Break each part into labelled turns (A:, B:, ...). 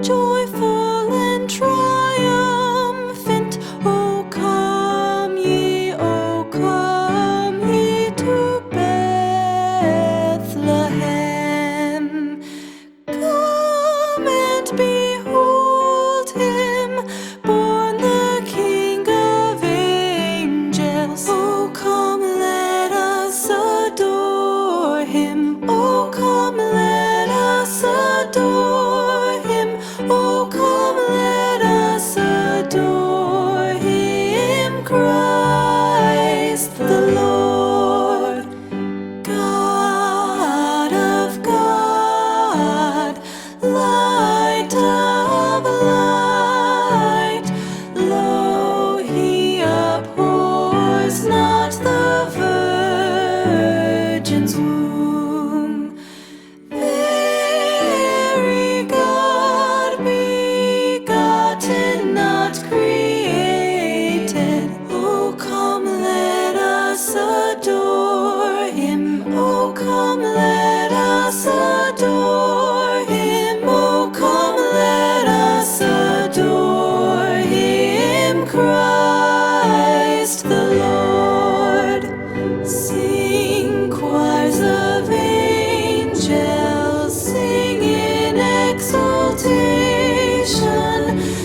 A: joyful and triumphant. O come ye to Bethlehem. Come and behold him, born the King of angels. Oh, come, let us adore him. Oh, come, let us adore him. Oh, come, let us adore him, Christ the Lord. God of God, light of light, lo, he abhors not the virgin's womb. Very God begotten, not created. Oh, come, let us adore him. Oh, come, let us adore him. Oh, come, let us adore him, Christ the Lord. Sing, choirs of angels, sing in exultation.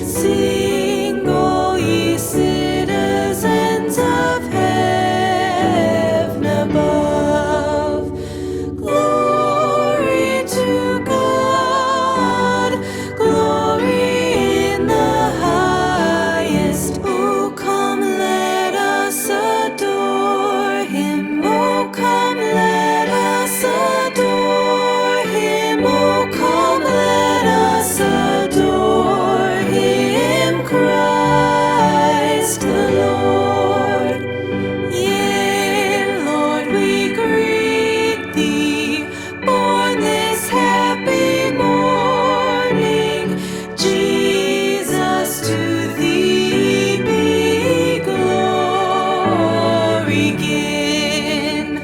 A: Sing, all ye citizens of heaven above. Glory to God, glory in the highest. Oh, come, let us adore him. Oh, come, let us adore him. Oh, come, let us adore him, Christ the Lord. Yea, Lord, we greet thee, born this happy morning. Jesus, to thee be glory given.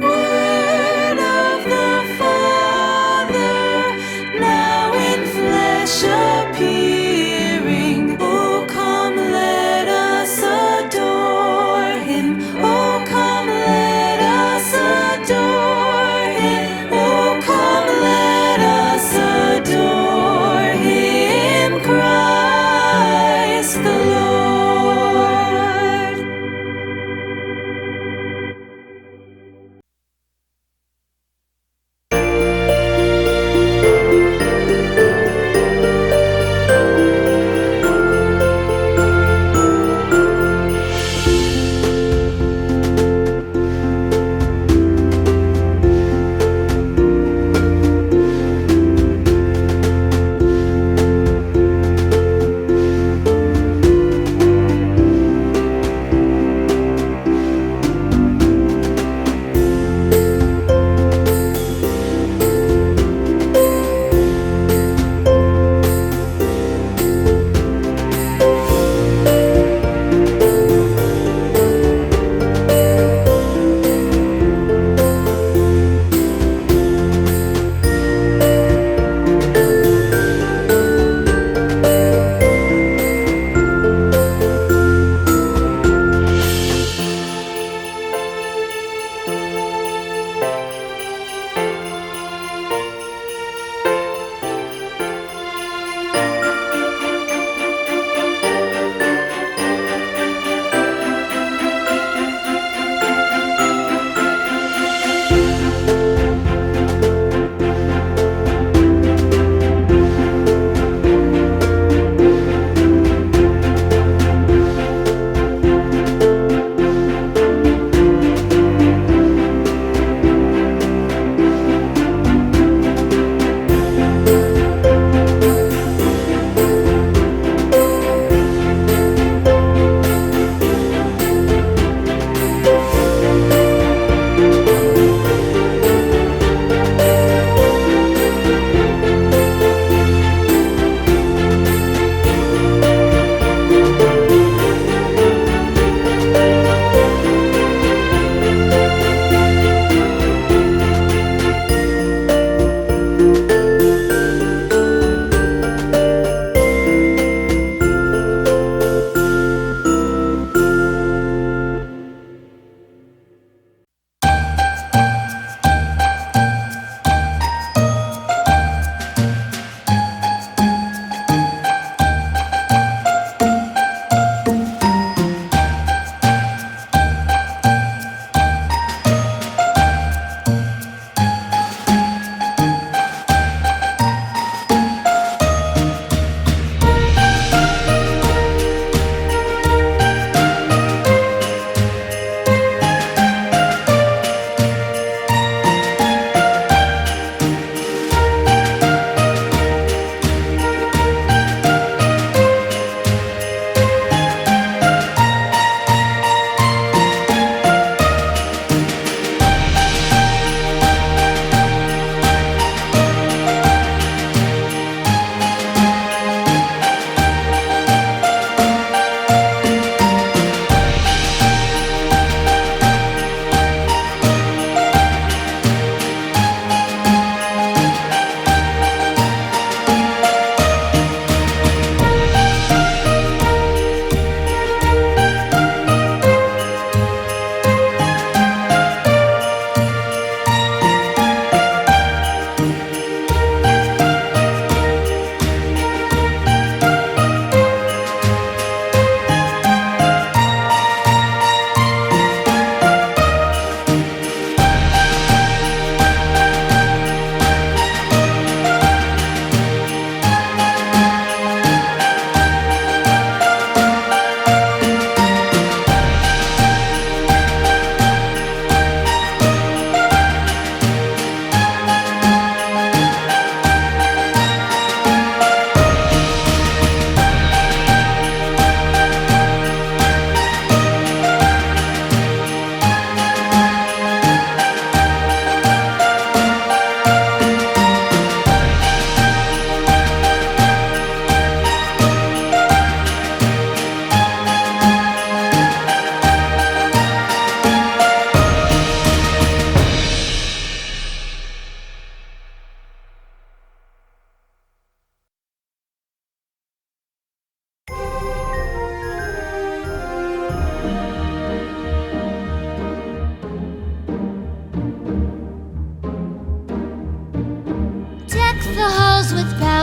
A: Word of the Father, now in flesh appearing. Oh, come, let us adore him. Oh, come, let us adore him. Oh, come, let us adore him.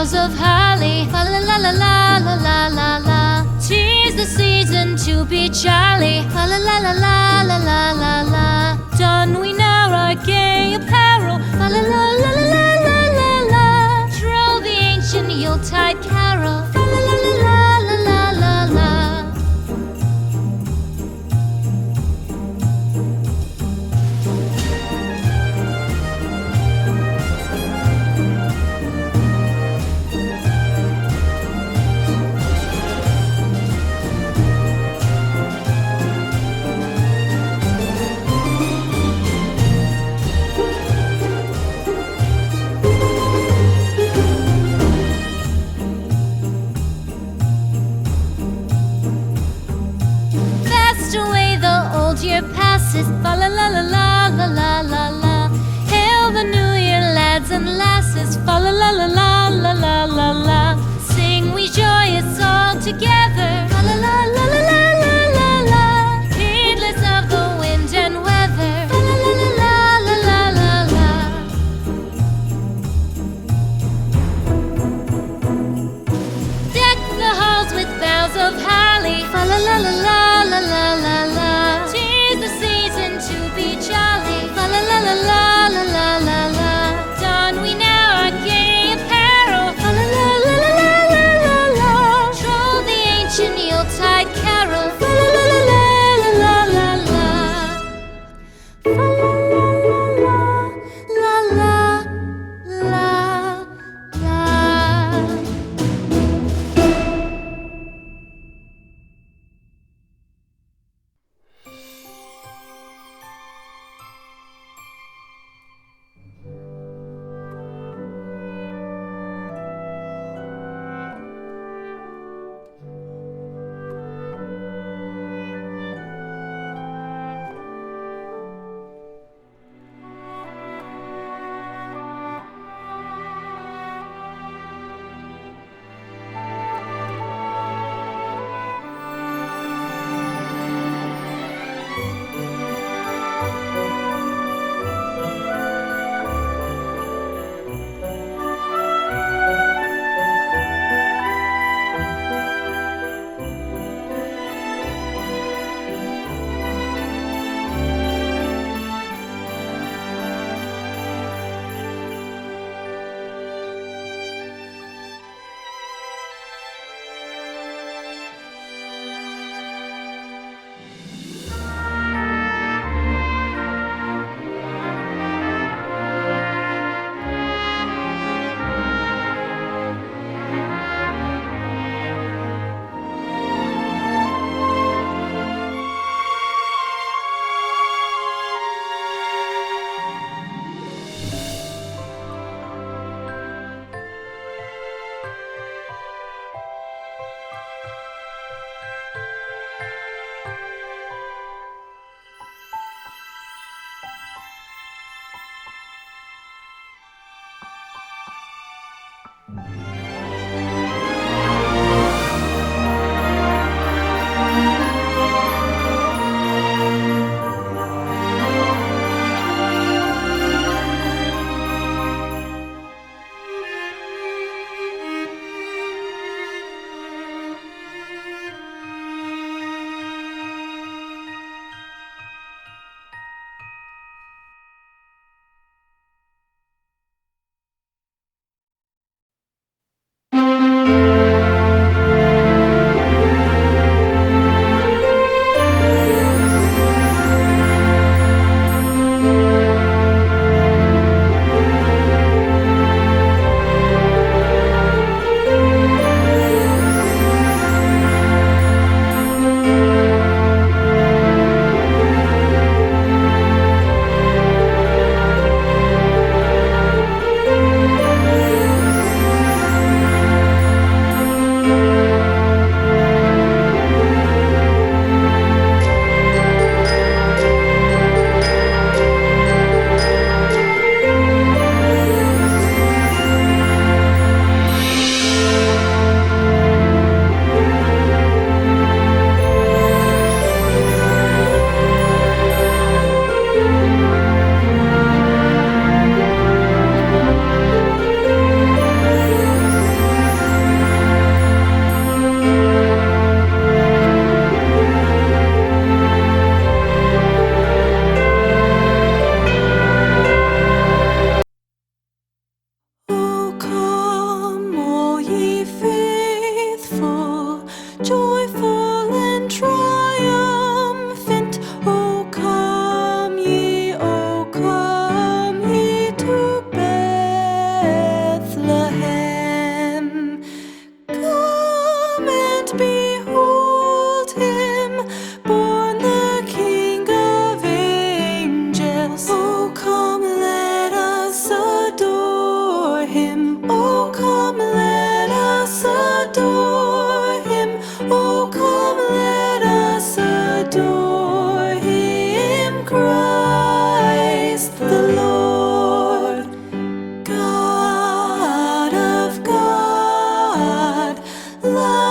A: boughs of holly. Fa la la la la la la la la. 'Tis the season to be jolly. Fa la la la la la la la la. Don we now our gay apparel. Fa la la la la la la la la. Troll the ancient Yuletide carol. Fa la la la la la la la la. Year passes, fa la la la la la la la la. Hail the new year, lads and lasses, fa la la la la la la la la. Sing we joyous all together, fa la la la la la la la la. Heedless of the wind and weather, fa la la la la la la la la. Deck the halls with boughs of holly, fa la la la la la la la la. La la la la la la la la. Don we now our gay apparel. La la la la la la la la. Troll the ancient
B: la